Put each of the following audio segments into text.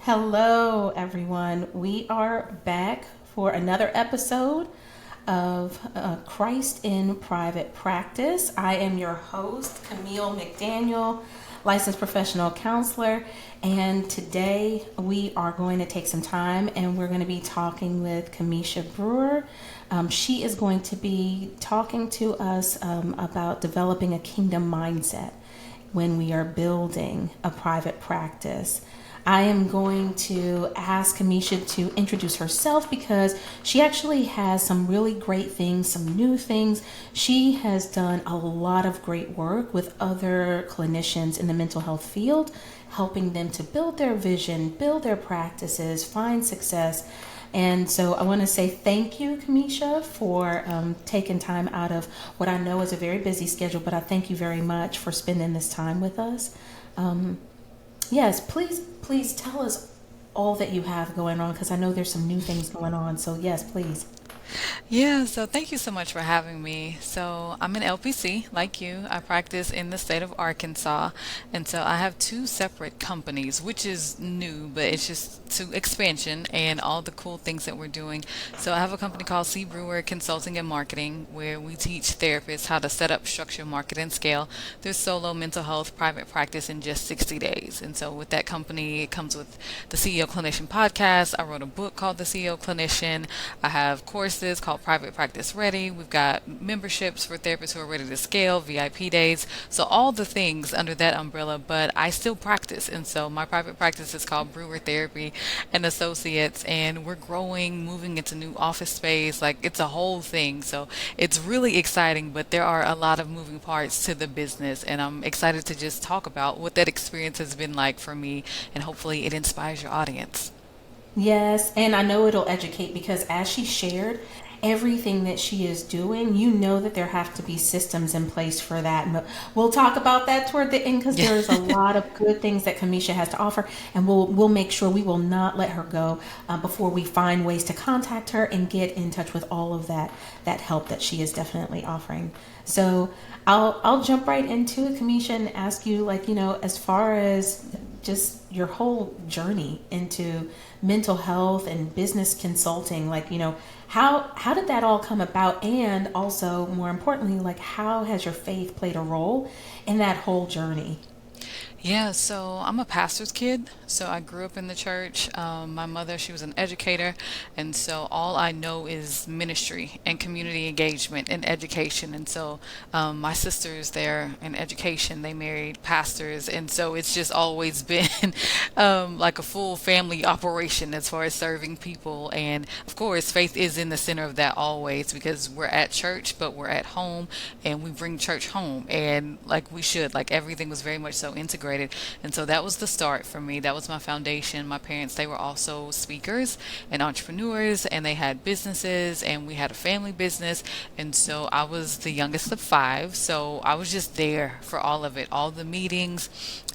Hello, everyone. We are back for another episode of Christ in Private Practice. I am your host, Camille McDaniel, licensed professional counselor, and today we are going to take some time and we're going to be talking with Cameisha Brewer. She is going to be talking to us about developing a kingdom mindset when we are building a private practice. I am going to ask Cameisha to introduce herself because she actually has some really great things, some new things. She has done a lot of great work with other clinicians in the mental health field, helping them to build their vision, build their practices, find success. And so I want to say thank you, Cameisha, for taking time out of what I know is a very busy schedule, but I thank you very much for spending this time with us. Um, yes, please tell us all that you have going on because I know there's some new things going on. So, yes, please. Yeah, so thank you so much for having me. So I'm an LPC, like you. I practice in the state of Arkansas. And so I have two separate companies, which is new, but it's just to expansion and all the cool things that we're doing. So I have a company called C Brewer Consulting and Marketing, where we teach therapists how to set up, structure, market, and scale their solo mental health private practice in just 60 days. And so with that company, it comes with the CEO Clinician podcast. I wrote a book called The CEO Clinician. I have courses called Private Practice Ready. We've got memberships for therapists who are ready to scale, VIP days. So all the things under that umbrella, but I still practice. And so my private practice is called Brewer Therapy and Associates, and we're growing, moving into new office space. Like it's a whole thing. So it's really exciting, but there are a lot of moving parts to the business, and I'm excited to just talk about what that experience has been like for me, and hopefully it inspires your audience. Yes, and I know it'll educate because as she shared, everything that she is doing, you know that there have to be systems in place for that. And we'll talk about that toward the end because Yeah. there's a lot of good things that Cameisha has to offer, and we'll make sure we will not let her go before we find ways to contact her and get in touch with all of that help that she is definitely offering. So I'll jump right into it, Cameisha, and ask you as far as just your whole journey into mental health and business consulting, how did that all come about, and also more importantly, how has your faith played a role in that whole journey? Yeah, so I'm a pastor's kid. So I grew up in the church. My mother, she was an educator. And so all I know is ministry and community engagement and education. And so my sisters there in education, they married pastors. And so it's just always been like a full family operation as far as serving people. And of course, faith is in the center of that always because we're at church, but we're at home and we bring church home. And like we should, like everything was very much so integrated. And so that was the start for me. That was my foundation. My parents, they were also speakers and entrepreneurs, and they had businesses, and we had a family business. And so I was the youngest of five. So I was just there for all of it, all the meetings.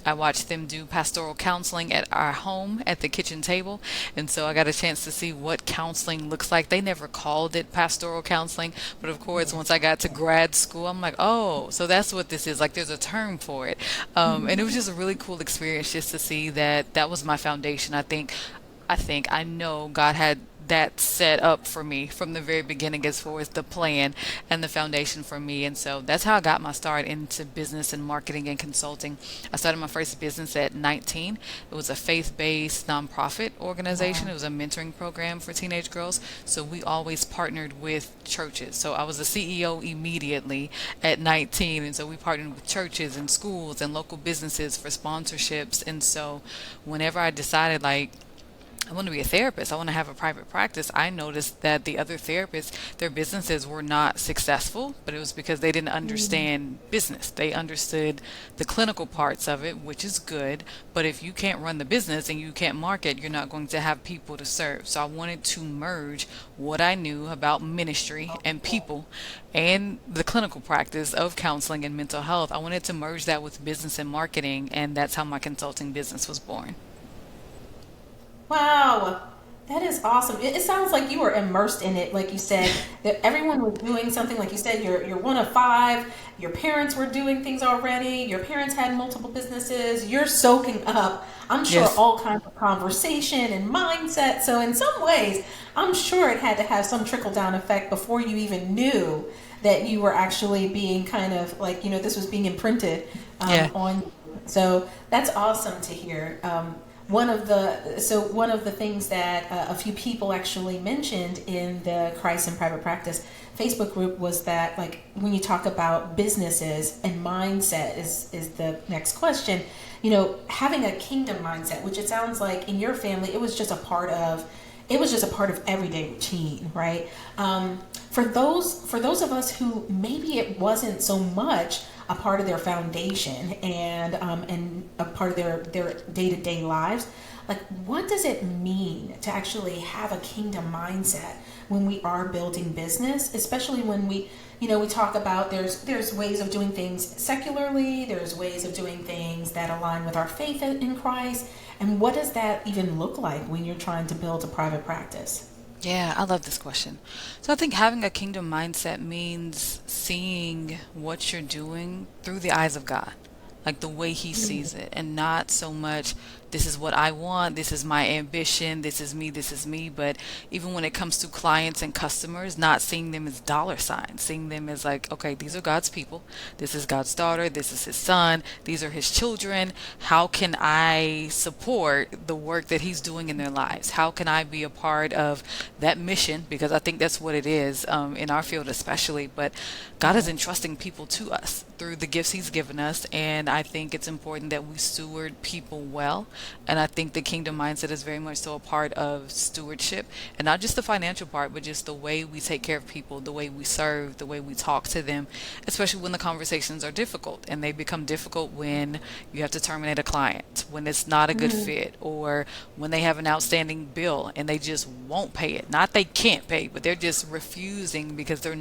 I watched them do pastoral counseling at our home at the kitchen table. And so I got a chance to see what counseling looks like. They never called it pastoral counseling, but of course, once I got to grad school, I'm like, oh, so that's what this is. Like, there's a term for it. And it was just a really cool experience just to see that that was my foundation. I know God had that set up for me from the very beginning as far as the plan and the foundation for me. And so that's how I got my start into business and marketing and consulting. I started my first business at 19. It was a faith-based nonprofit organization. Wow. It was a mentoring program for teenage girls. So we always partnered with churches. So I was a CEO immediately at 19. And so we partnered with churches and schools and local businesses for sponsorships. And so whenever I decided like I want to be a therapist. I want to have a private practice. I noticed that the other therapists, their businesses were not successful, but it was because they didn't understand business. They understood the clinical parts of it, which is good. But if you can't run the business and you can't market, you're not going to have people to serve. So I wanted to merge what I knew about ministry and people and the clinical practice of counseling and mental health. I wanted to merge that with business and marketing, and that's how my consulting business was born. Wow. That is awesome. It sounds like you were immersed in it. Like you said, that everyone was doing something. Like you said, you're one of five. Your parents were doing things already. Your parents had multiple businesses. You're soaking up, I'm sure, Yes. all kinds of conversation and mindset. So in some ways, I'm sure it had to have some trickle down effect before you even knew that you were actually being kind of like, this was being imprinted Yeah. on you. So that's awesome to hear. One of the things that a few people actually mentioned in the Christ in Private Practice Facebook group was that, like, when you talk about businesses and mindset is the next question. Having a kingdom mindset, which it sounds like in your family, it was just a part of everyday routine, right? For those of us who maybe it wasn't so much a part of their foundation and a part of their day to day lives, like, what does it mean to actually have a kingdom mindset when we are building business, especially when we talk about there's ways of doing things secularly, there's ways of doing things that align with our faith in Christ, and what does that even look like when you're trying to build a private practice? Yeah, I love this question. So I think having a kingdom mindset means seeing what you're doing through the eyes of God, like the way He sees it, and not so much, this is what I want, this is my ambition, this is me. But even when it comes to clients and customers, not seeing them as dollar signs, seeing them as like, okay, these are God's people, this is God's daughter, this is His son, these are His children. How can I support the work that He's doing in their lives? How can I be a part of that mission? Because I think that's what it is, in our field especially. But God is Yes. entrusting people to us through the gifts He's given us. And I think it's important that we steward people well. And I think the kingdom mindset is very much so a part of stewardship, and not just the financial part, but just the way we take care of people, the way we serve, the way we talk to them, especially when the conversations are difficult. And they become difficult when you have to terminate a client, when it's not a good fit, or when they have an outstanding bill and they just won't pay it. Not they can't pay, but they're just refusing because they're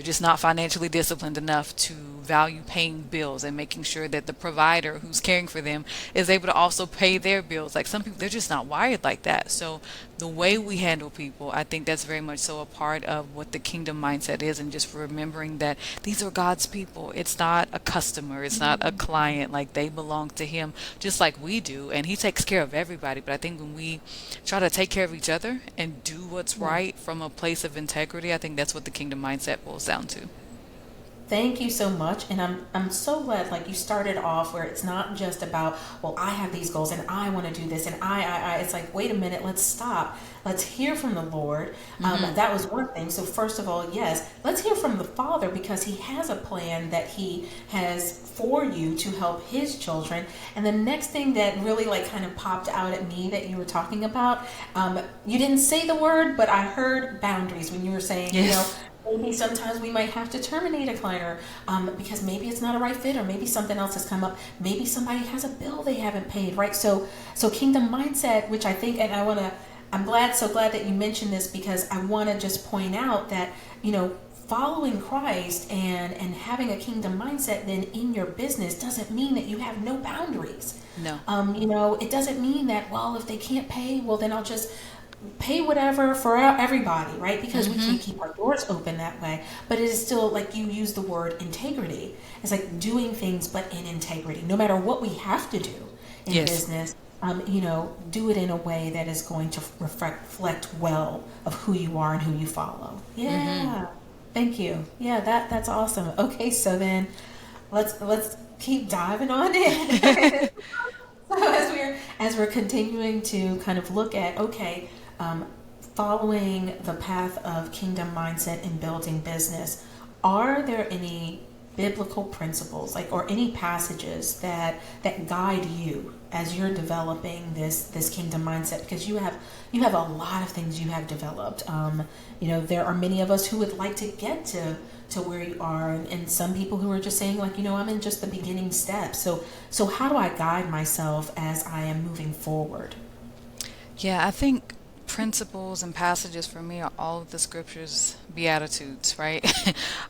just not financially disciplined enough to value paying bills and making sure that the provider who's caring for them is able to also pay their bills. Like, some people, they're just not wired like that. So the way we handle people, I think that's very much so a part of what the kingdom mindset is, and just remembering that these are God's people. It's not a customer, it's not a client. Like, they belong to Him just like we do, and He takes care of everybody. But I think when we try to take care of each other and do what's Yeah. right from a place of integrity, I think that's what the kingdom mindset boils down to. Thank you so much. And I'm so glad, like, you started off where it's not just about, well, I have these goals and I want to do this and I. It's like, wait a minute, let's stop. Let's hear from the Lord. Hmm. That was one thing. So first of all, yes, let's hear from the Father, because He has a plan that He has for you to help His children. And the next thing that really, like, kind of popped out at me that you were talking about, you didn't say the word, but I heard boundaries when you were saying, Yes. maybe sometimes we might have to terminate a client, or because maybe it's not a right fit, or maybe something else has come up. Maybe somebody has a bill they haven't paid, right? So kingdom mindset, which I think, and I'm so glad that you mentioned this, because I want to just point out that, following Christ and having a kingdom mindset then in your business doesn't mean that you have no boundaries. No. It doesn't mean that, well, if they can't pay, well, then I'll just pay whatever for everybody, right? Because we Hmm. can't keep our doors open that way. But it is still, like, you use the word integrity. It's like doing things, but in integrity. No matter what we have to do in Yes. business, do it in a way that is going to reflect well of who you are and who you follow. Hmm. Yeah. Thank you. Yeah, that's awesome. Okay, so then let's keep diving on in. So as we're continuing to kind of look at, okay, um, following the path of kingdom mindset in building business, are there any biblical principles, like, or any passages that guide you as you're developing this kingdom mindset? Because you have a lot of things you have developed. There are many of us who would like to get to where you are, and some people who are just saying, like, I'm in just the beginning steps. So how do I guide myself as I am moving forward? Yeah, I think principles and passages for me are all of the scriptures, Beatitudes, right?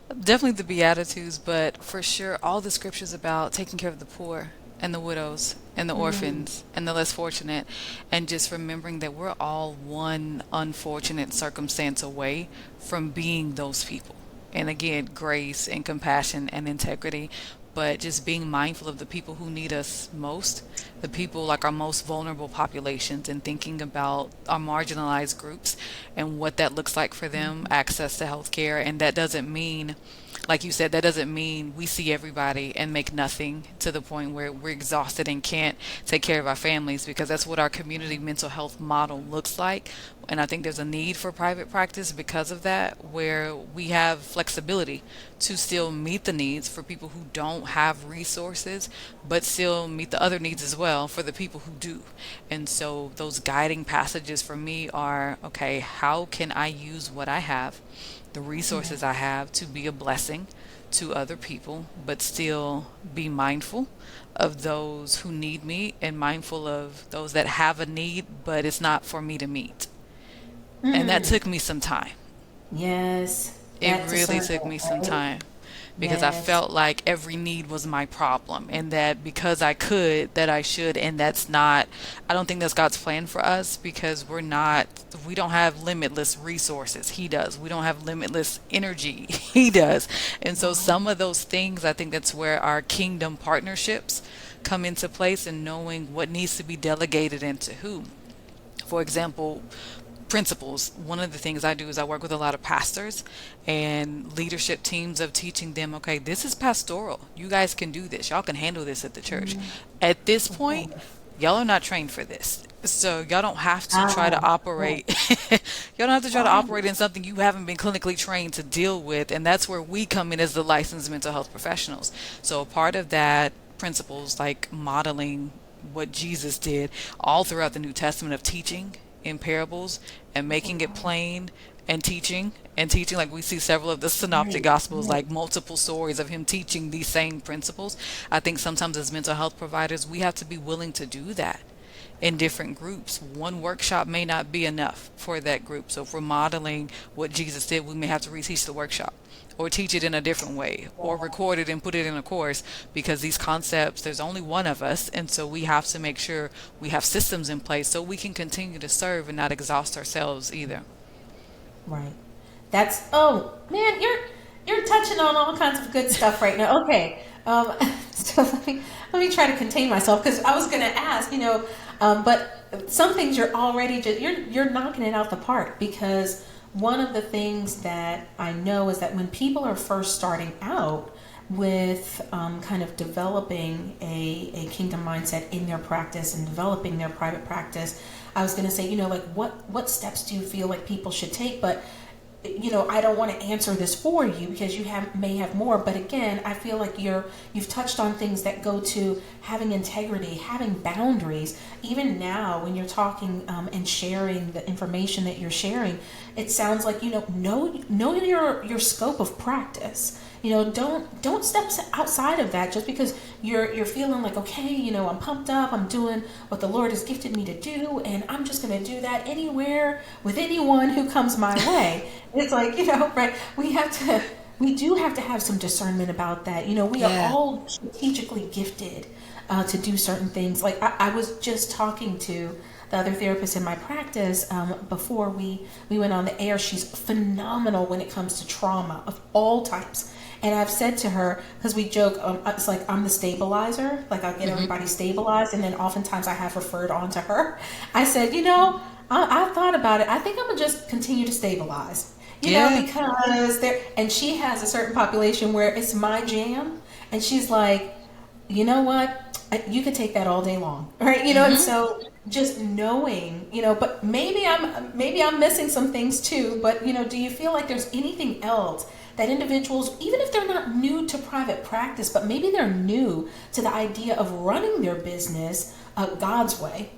Definitely the Beatitudes, but for sure all the scriptures about taking care of the poor and the widows and the Mm, orphans and the less fortunate, and just remembering that we're all one unfortunate circumstance away from being those people. And again, grace and compassion and integrity, but just being mindful of the people who need us most, the people like our most vulnerable populations, and thinking about our marginalized groups and what that looks like for them, access to healthcare. And that doesn't mean, like you said, that doesn't mean we see everybody and make nothing to the point where we're exhausted and can't take care of our families, because that's what our community mental health model looks like. And I think there's a need for private practice because of that, where we have flexibility to still meet the needs for people who don't have resources, but still meet the other needs as well for the people who do. And so those guiding passages for me are, okay, how can I use what I have, the yeah. resources I have, to be a blessing to other people, but still be mindful of those who need me and mindful of those that have a need, but it's not for me to meet. And that Mm, took me some time. yes. It That really took discernment, me some right? time because I Yes. felt like every need was my problem, and that because I could, that I should. And that's not, I don't think that's God's plan for us, because we don't have limitless resources. He does. We don't have limitless energy. He does. And so Right. some of those things, I think that's where our kingdom partnerships come into place, and knowing what needs to be delegated into who. For example, principles. One of the things I do is I work with a lot of pastors and leadership teams, of teaching them, okay, this is pastoral. You guys can do this. Y'all can handle this at the church. Mm, At this point, okay. y'all are not trained for this. So y'all don't have to try to Ah, right. operate. Y'all don't have to try to Right. operate in something you haven't been clinically trained to deal with. And that's where we come in as the licensed mental health professionals. So a part of that, principles like modeling what Jesus did all throughout the New Testament, of teaching in parables and making it plain, and teaching, like we see several of the synoptic Right. gospels, Right. like multiple stories of him teaching these same principles. I think sometimes as mental health providers, we have to be willing to do that in different groups. One workshop may not be enough for that group. So if we're modeling what Jesus did, we may have to reteach the workshop, or teach it in a different way, or record it and put it in a course, because these concepts, there's only one of us. And so we have to make sure we have systems in place so we can continue to serve and not exhaust ourselves either. Right. That's oh man, you're touching on all kinds of good stuff right now. Okay. So let me try to contain myself because I was going to ask, but some things you're already just you're knocking it out the park because one of the things that I know is that when people are first starting out with kind of developing a kingdom mindset in their practice and developing their private practice, I was going to say, like what steps do you feel like people should take? But I don't want to answer this for you because you may have more. But again, I feel like you've touched on things that go to having integrity, having boundaries. Even now, when you're talking and sharing the information that you're sharing, it sounds like know your scope of practice. Don't step outside of that just because you're feeling like, okay, I'm pumped up, I'm doing what the Lord has gifted me to do, and I'm just going to do that anywhere with anyone who comes my way. It's like, right? We do have to have some discernment about that. We are Yeah. all strategically gifted to do certain things. Like I was just talking to the other therapist in my practice before we went on the air. She's phenomenal when it comes to trauma of all types. And I've said to her, because we joke, it's like I'm the stabilizer. Like I'll get Hmm. everybody stabilized, and then oftentimes I have referred on to her. I said, I've thought about it. I think I'm gonna just continue to stabilize. Yeah. Because and she has a certain population where it's my jam, and she's like, you know what? You could take that all day long, right? And Hmm. so just knowing, but maybe I'm missing some things too. But do you feel like there's anything else that individuals, even if they're not new to private practice, but maybe they're new to the idea of running their business God's way,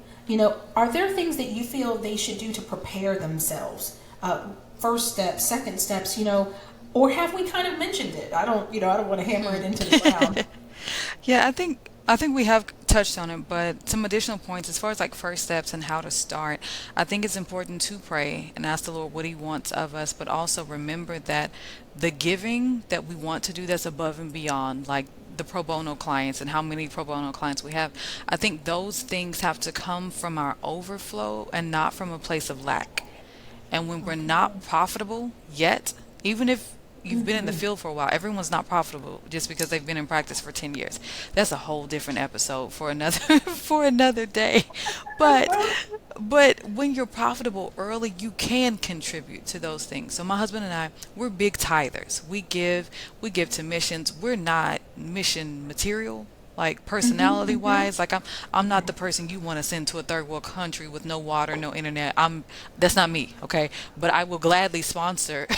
are there things that you feel they should do to prepare themselves? First steps, second steps, or have we kind of mentioned it? I don't want to hammer it into the ground. Yeah, I think we have touched on it, but some additional points as far as like first steps and how to start. I think it's important to pray and ask the Lord what He wants of us, but also remember that the giving that we want to do, that's above and beyond like the pro bono clients and how many pro bono clients we have. I think those things have to come from our overflow and not from a place of lack. And when we're Okay. not profitable yet, even if you've been in the Mhm. field for a while, everyone's not profitable just because they've been in practice for 10 years. That's a whole different episode for another for another day. But when you're profitable early, you can contribute to those things. So my husband and I, we're big tithers. We give to missions. We're not mission material. Like Mhm. personality Mhm. wise, like I'm not the person you want to send to a third world country with no water, no internet. That's not me, okay? But I will gladly sponsor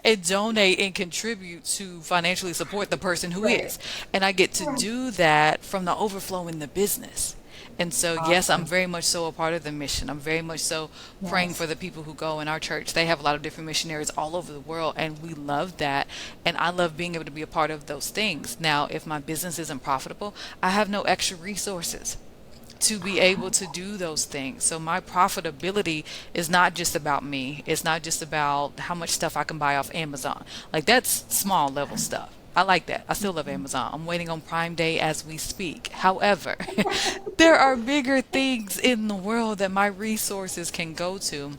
and donate and contribute to financially support the person who Right. is. And I get to Right. do that from the overflow in the business. And so, yes, I'm Awesome. very much so a part of the mission. I'm very much so praying for Yes. the people who go in our church. They have a lot of different missionaries all over the world, and we love that. And I love being able to be a part of those things. Now, if my business isn't profitable, I have no extra resources to be able to do those things. So my profitability is not just about me. It's not just about how much stuff I can buy off Amazon. Like that's small level stuff. I like that. I still love Amazon. I'm waiting on Prime Day as we speak. However, there are bigger things in the world that my resources can go to.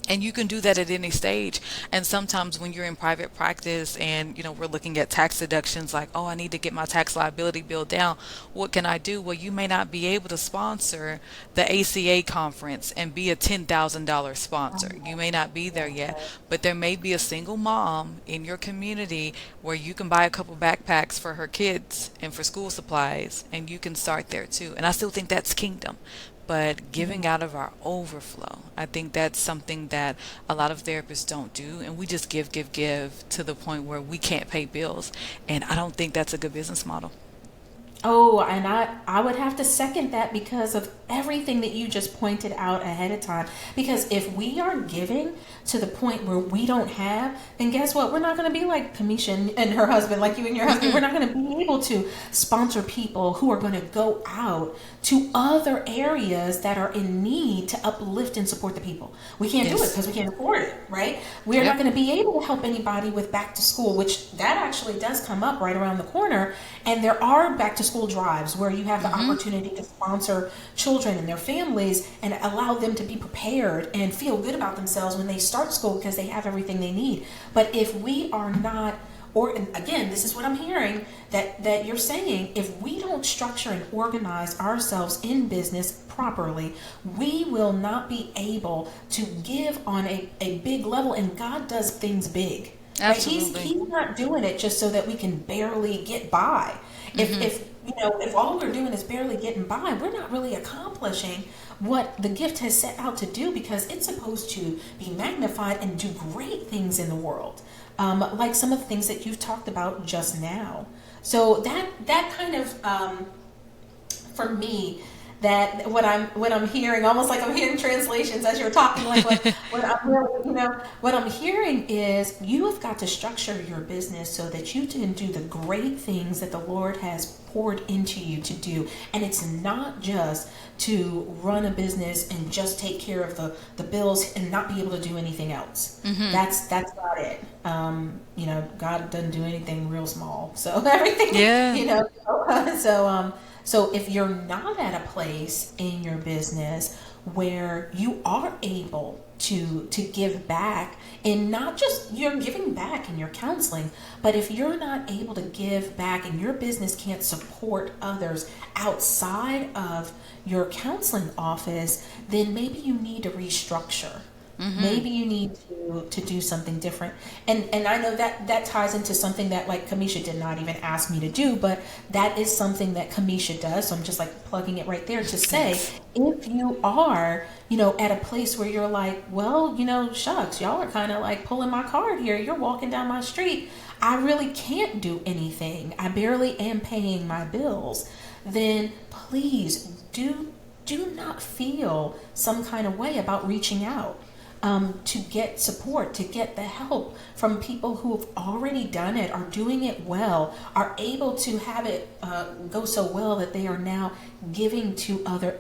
And you can do that at any stage. And sometimes when you're in private practice and, we're looking at tax deductions like, oh, I need to get my tax liability bill down. What can I do? Well, you may not be able to sponsor the ACA conference and be a $10,000 sponsor. You may not be there Yes. yet, Right. but there may be a single mom in your community where you can buy a couple backpacks for her kids and for school supplies, and you can start there too. And I still think that's kingdom, but giving out of our overflow. I think that's something that a lot of therapists don't do. And we just give, give, give to the point where we can't pay bills. And I don't think that's a good business model. Oh, and I would have to second that because of everything that you just pointed out ahead of time. Because if we are giving to the point where we don't have, then guess what? We're not going to be like Cameisha and her husband, like you and your husband. We're not going to be able to sponsor people who are going to go out to other areas that are in need to uplift and support the people. We can't do it Yes. because we can't afford it, right? We're not Yep. going to be able to help anybody with back to school, which that actually does come up right around the corner. And there are back to school drives where you have the opportunity to sponsor children and their families and allow them to be prepared and feel good about themselves when they start school because they have everything they need. But if we are not, or again, this is what I'm hearing that you're saying, if we don't structure and organize ourselves in business properly, we will not be able to give on a big level. And God does things big, right? Absolutely. He's not doing it just so that we can barely get by. If all we're doing is barely getting by, we're not really accomplishing what the gift has set out to do, because it's supposed to be magnified and do great things in the world, like some of the things that you've talked about just now. So that kind of for me, that what I'm hearing, almost like I'm hearing translations as you're talking, like what I'm really, what I'm hearing is you have got to structure your business so that you can do the great things that the Lord has poured into you to do. And it's not just to run a business and just take care of the bills and not be able to do anything else. That's not it. God doesn't do anything real small. So everything, Yeah. so if you're not at a place in your business where you are able to give back, and not just you're giving back in your counseling, but if you're not able to give back and your business can't support others outside of your counseling office, then maybe you need to restructure. Maybe you need to do something different. And I know that ties into something that, like, Cameisha did not even ask me to do, but that is something that Cameisha does. So I'm just like plugging it right there to say, Thanks. if you are, at a place where you're like, well, shucks, y'all are kind of like pulling my card here. You're walking down my street. I really can't do anything. I barely am paying my bills. Then please do not feel some kind of way about reaching out. to get support, to get the help from people who have already done it, are doing it well, are able to have it go so well that they are now giving to other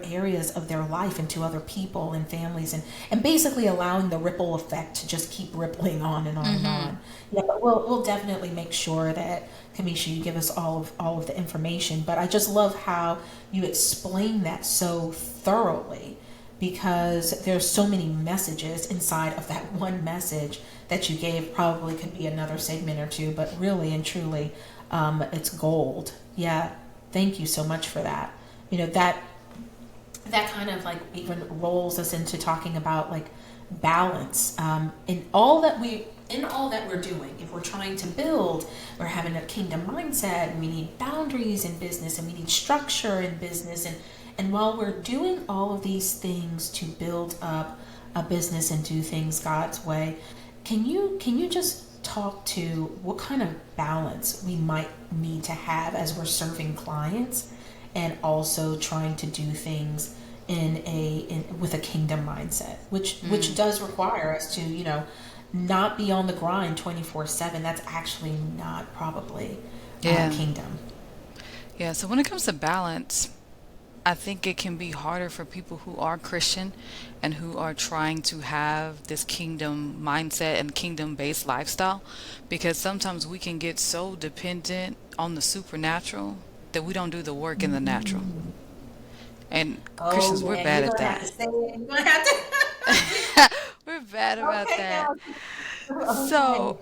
areas of their life and to other people and families, and basically allowing the ripple effect to just keep rippling on and on and on. Yeah, but we'll definitely make sure that, Cameisha, you give us all of the information. But I just love how you explain that so thoroughly, because there's so many messages inside of that one message that you gave. Probably could be another segment or two, but really and truly, it's gold. Yeah, thank you so much for that. That kind of like even rolls us into talking about like balance, in all that we're doing. If we're trying to build, we're having a kingdom mindset, we need boundaries in business, and we need structure in business. And while we're doing all of these things to build up a business and do things God's way, can you just talk to what kind of balance we might need to have as we're serving clients and also trying to do things with a kingdom mindset, which does require us to, not be on the grind 24/7. That's actually not probably Yeah. kingdom. Yeah. So when it comes to balance, I think it can be harder for people who are Christian and who are trying to have this kingdom mindset and kingdom based lifestyle, because sometimes we can get so dependent on the supernatural that we don't do the work in the natural. And Oh Christians, we're man, bad you're at gonna have that. to say it. You're gonna have to. We're bad about Okay, that. now. So,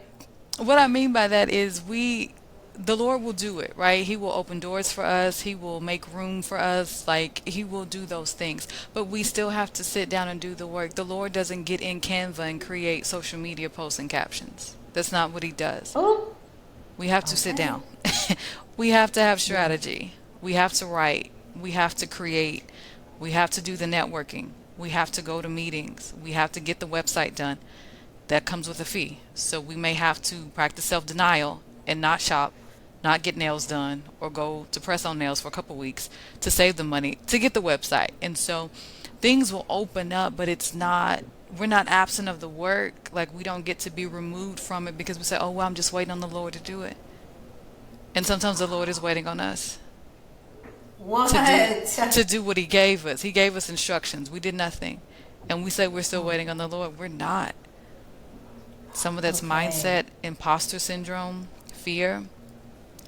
Okay. what I mean by that is the Lord will do it, right? He will open doors for us. He will make room for us. Like, He will do those things. But we still have to sit down and do the work. The Lord doesn't get in Canva and create social media posts and captions. That's not what He does. Oh, We have to sit down. okay. We have to have Yeah. strategy. We have to write. We have to create. We have to do the networking. We have to go to meetings. We have to get the website done. That comes with a fee. So we may have to practice self denial and not shop, not get nails done, or go to press on nails for a couple weeks to save the money to get the website. And so things will open up, but we're not absent of the work. Like, we don't get to be removed from it because we say, oh, well, I'm just waiting on the Lord to do it. And sometimes the Lord is waiting on us What? to do to do what He gave us. He gave us instructions. We did nothing. And we say we're still waiting on the Lord. We're not. Some of that's Okay. mindset, imposter syndrome, fear,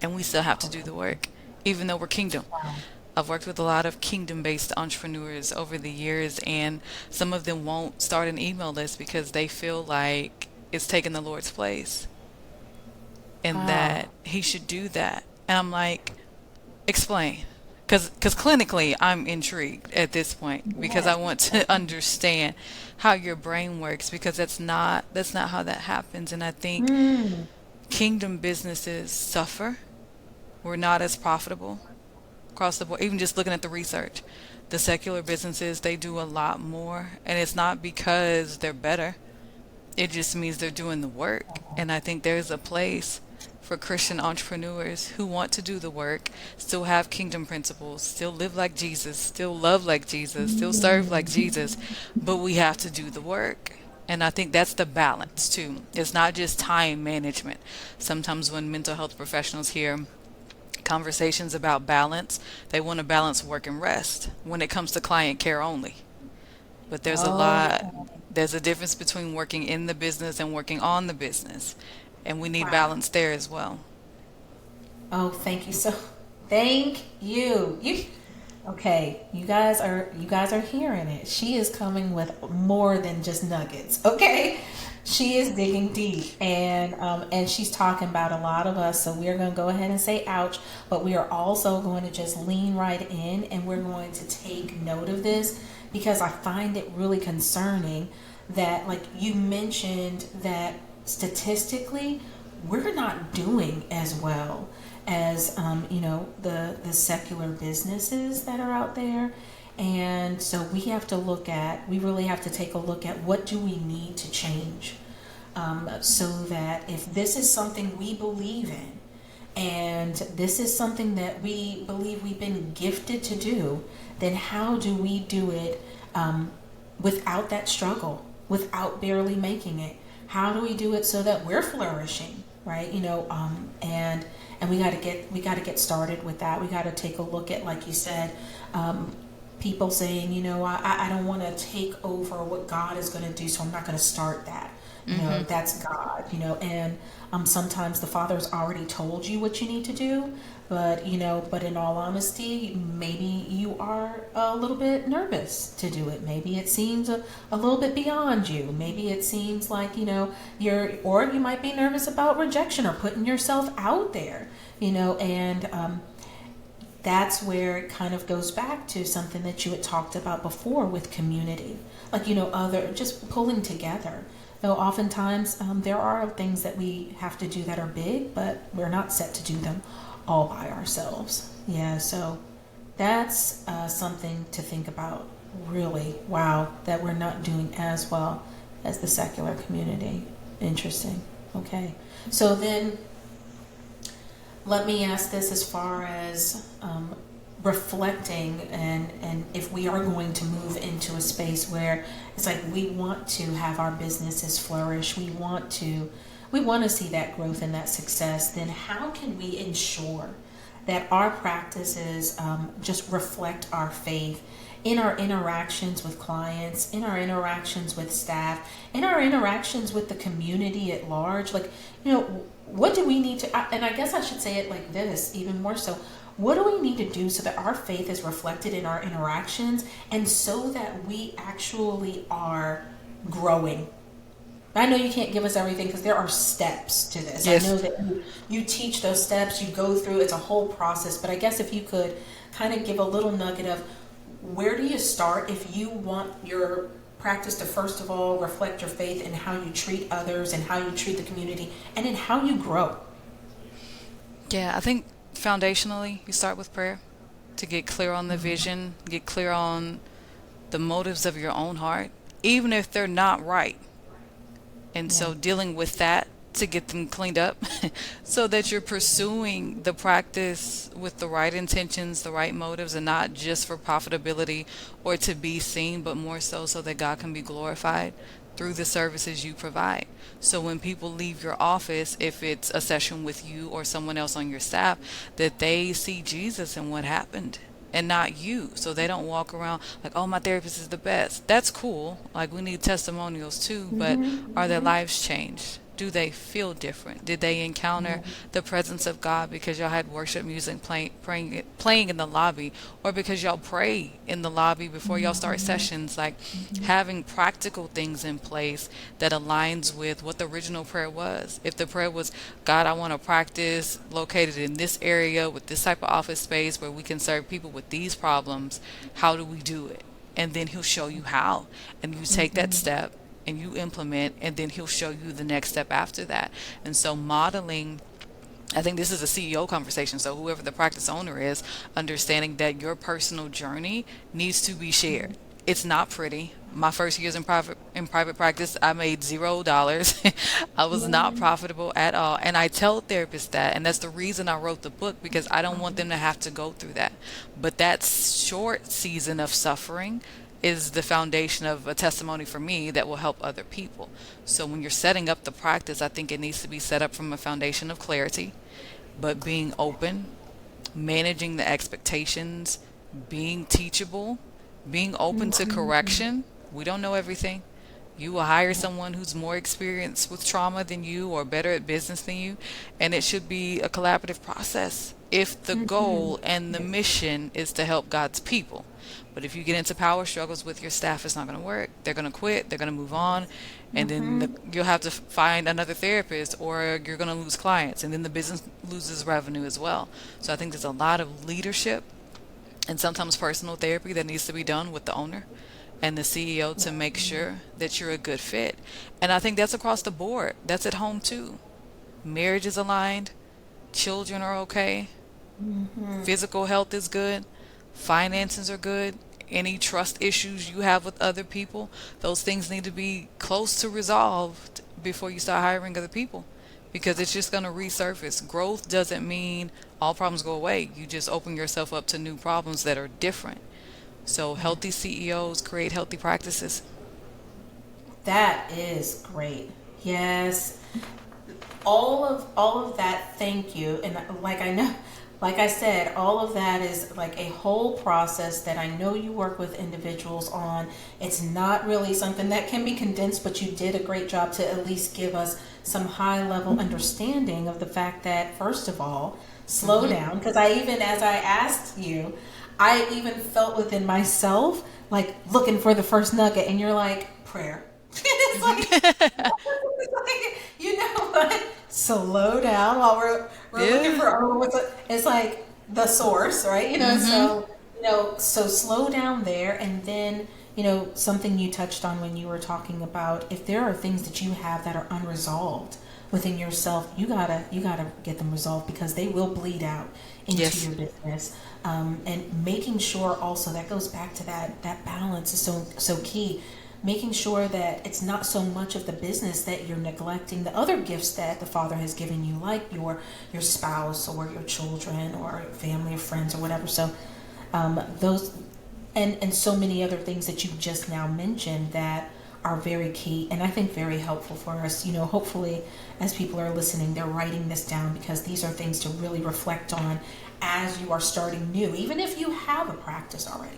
and we still have to do Okay. the work, even though we're kingdom. Wow. I've worked with a lot of kingdom based entrepreneurs over the years, and some of them won't start an email list because they feel like it's taking the Lord's place and Wow. that He should do that. And I'm like, explain. Because clinically, I'm intrigued at this point because I Yes. want to understand how your brain works, because that's not how that happens. And I think Mm. kingdom businesses suffer. We're not as profitable across the board. Even just looking at the research, the secular businesses, they do a lot more, and it's not because they're better. It just means they're doing the work. And I think there's a place for Christian entrepreneurs who want to do the work, still have kingdom principles, still live like Jesus, still love like Jesus, still serve like Jesus, but we have to do the work. And I think that's the balance too. It's not just time management. Sometimes when mental health professionals hear conversations about balance, they want to balance work and rest when it comes to client care only. But Okay. there's a difference between working in the business and working on the business. And we need Wow. balance there as well. Oh, thank you so. Thank you. Okay, you guys are hearing it. She is coming with more than just nuggets. Okay, she is digging deep, and she's talking about a lot of us. So we're gonna go ahead and say ouch, but we are also going to just lean right in, and we're going to take note of this because I find it really concerning that, like you mentioned, that statistically we're not doing as well as the secular businesses that are out there. And so we really have to take a look at what do we need to change, so that if this is something we believe in and this is something that we believe we've been gifted to do, then how do we do it, without that struggle? without barely making it? How do we do it so that we're flourishing, right? And we got to get started with that. We got to take a look at, like you said, people saying, I don't want to take over what God is going to do, so I'm not going to start that. That's God, and sometimes the Father's already told you what you need to do, but in all honesty, maybe you are a little bit nervous to do it. Maybe it seems a little bit beyond you. Maybe it seems like, or you might be nervous about rejection or putting yourself out there, and that's where it kind of goes back to something that you had talked about before with community, like, other just pulling together. Though oftentimes there are things that we have to do that are big, but we're not set to do them all by ourselves. Yeah, so that's something to think about, really. Wow, that we're not doing as well as the secular community. Interesting. Okay. So then let me ask this as far as reflecting, and if we are going to move into a space where it's like we want to have our businesses flourish, we want to see that growth and that success, then how can we ensure that our practices just reflect our faith in our interactions with clients, in our interactions with staff, in our interactions with the community at large? Like, what do we need to, and I guess I should say it like this, even more so, what do we need to do so that our faith is reflected in our interactions and so that we actually are growing? I know you can't give us everything because there are steps to this. I know Yes. that you teach those steps, you go through, it's a whole process. But I guess if you could kind of give a little nugget of where do you start if you want your practice to first of all reflect your faith in how you treat others and how you treat the community and in how you grow. Yeah, I think foundationally, you start with prayer to get clear on the vision, get clear on the motives of your own heart, even if they're not right. And Yeah. so dealing with that to get them cleaned up so that you're pursuing the practice with the right intentions, the right motives, and not just for profitability or to be seen, but more so that God can be glorified through the services you provide. So when people leave your office, if it's a session with you or someone else on your staff, that they see Jesus in what happened and not you. So they don't walk around like, oh, my therapist is the best. That's cool. Like, we need testimonials too, but are their lives changed? Do they feel different? Did they encounter the presence of God because y'all had worship music playing in the lobby, or because y'all pray in the lobby before y'all start sessions? Like, having practical things in place that aligns with what the original prayer was. If the prayer was, God, I want to practice located in this area with this type of office space where we can serve people with these problems, how do we do it? And then he'll show you how, and you take that step and you implement, and then he'll show you the next step after that. And so modeling, I think this is a CEO conversation. So whoever the practice owner is, understanding that your personal journey needs to be shared. It's not pretty. My first years in private practice, I made $0. I was not profitable at all. And I tell therapists that, and that's the reason I wrote the book, because I don't want them to have to go through that. But that short season of suffering is the foundation of a testimony for me that will help other people. So when you're setting up the practice, I think it needs to be set up from a foundation of clarity, but being open, managing the expectations, being teachable, being open to correction. We don't know everything. You will hire someone who's more experienced with trauma than you or better at business than you, and it should be a collaborative process if the goal and the mission is to help God's people. But if you get into power struggles with your staff, it's not going to work. They're going to quit, they're going to move on, and then you'll have to find another therapist, or you're going to lose clients, and then the business loses revenue as well. So I think there's a lot of leadership and sometimes personal therapy that needs to be done with the owner and the CEO to make sure that you're a good fit. And I think that's across the board. That's at home too. Marriage is aligned, children are okay, physical health is good, finances are good. Any trust issues you have with other people, those things need to be close to resolved before you start hiring other people, because it's just going to resurface. Growth doesn't mean all problems go away. You just open yourself up to new problems that are different. So healthy CEOs create healthy practices. That is great. Yes. All of that, thank you. And like I know, like I said, all of that is like a whole process that I know you work with individuals on. It's not really something that can be condensed, but you did a great job to at least give us some high level understanding of the fact that, first of all, slow Mm-hmm. down. Because I even, as I asked you, I even felt within myself like looking for the first nugget, and you're like, prayer. It's like, you know what? Slow down while we're looking Yeah. for it's like the source, right? Mm-hmm. So slow down there, and then something you touched on when you were talking about if there are things that you have that are unresolved within yourself, you gotta get them resolved because they will bleed out into Yes. your business. And making sure also that goes back to that balance is so key, making sure that it's not so much of the business that you're neglecting the other gifts that the Father has given you, like your spouse or your children or family or friends or whatever. So those and so many other things that you just now mentioned that are very key and I think very helpful for us. Hopefully, as people are listening, they're writing this down because these are things to really reflect on as you are starting new, even if you have a practice already.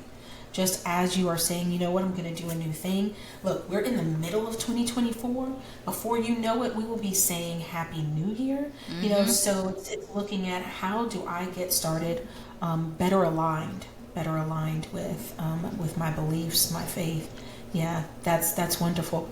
Just as you are saying, you know what, I'm going to do a new thing. Look, we're in the middle of 2024. Before you know it, we will be saying Happy New Year. Mm-hmm. So it's looking at how do I get started better aligned with my beliefs, my faith. Yeah, that's wonderful.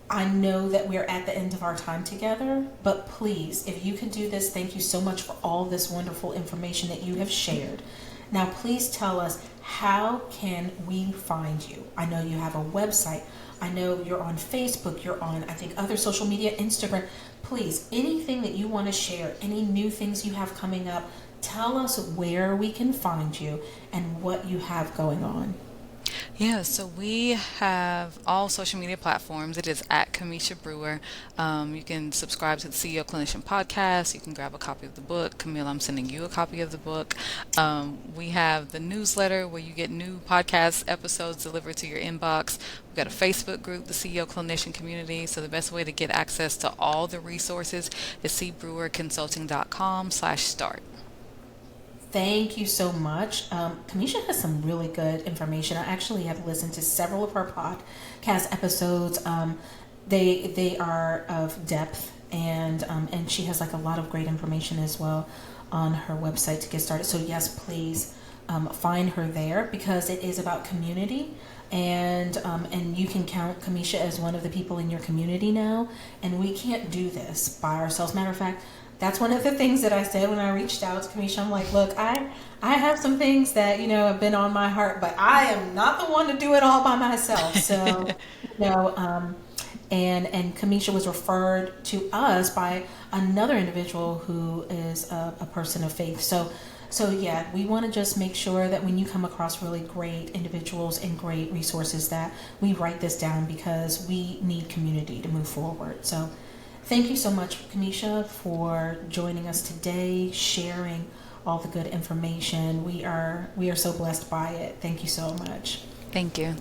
I know that we're at the end of our time together, but please, if you could do this, thank you so much for all this wonderful information that you have shared. Now, please tell us, how can we find you? I know you have a website. I know you're on Facebook. You're on, I think, other social media, Instagram. Please, anything that you want to share, any new things you have coming up, tell us where we can find you and what you have going on. Yeah, so we have all social media platforms. It is at Cameisha Brewer. You can subscribe to the CEO Clinician podcast. You can grab a copy of the book. Camille, I'm sending you a copy of the book. We have the newsletter where you get new podcast episodes delivered to your inbox. We've got a Facebook group, the CEO Clinician community. So the best way to get access to all the resources is cbrewerconsulting.com/start. Thank you so much. Kamisha has some really good information. I actually have listened to several of her podcast episodes. They are of depth, and she has like a lot of great information as well on her website to get started. So yes, please find her there because it is about community, and you can count Kamisha as one of the people in your community now. And we can't do this by ourselves. Matter of fact, that's one of the things that I said when I reached out to Kamisha. I'm like, look, I have some things that have been on my heart, but I am not the one to do it all by myself. So, you know, um, and Kamisha was referred to us by another individual who is a person of faith. So yeah, we want to just make sure that when you come across really great individuals and great resources, that we write this down because we need community to move forward. So thank you so much, Kamisha, for joining us today, sharing all the good information. We are so blessed by it. Thank you so much. Thank you.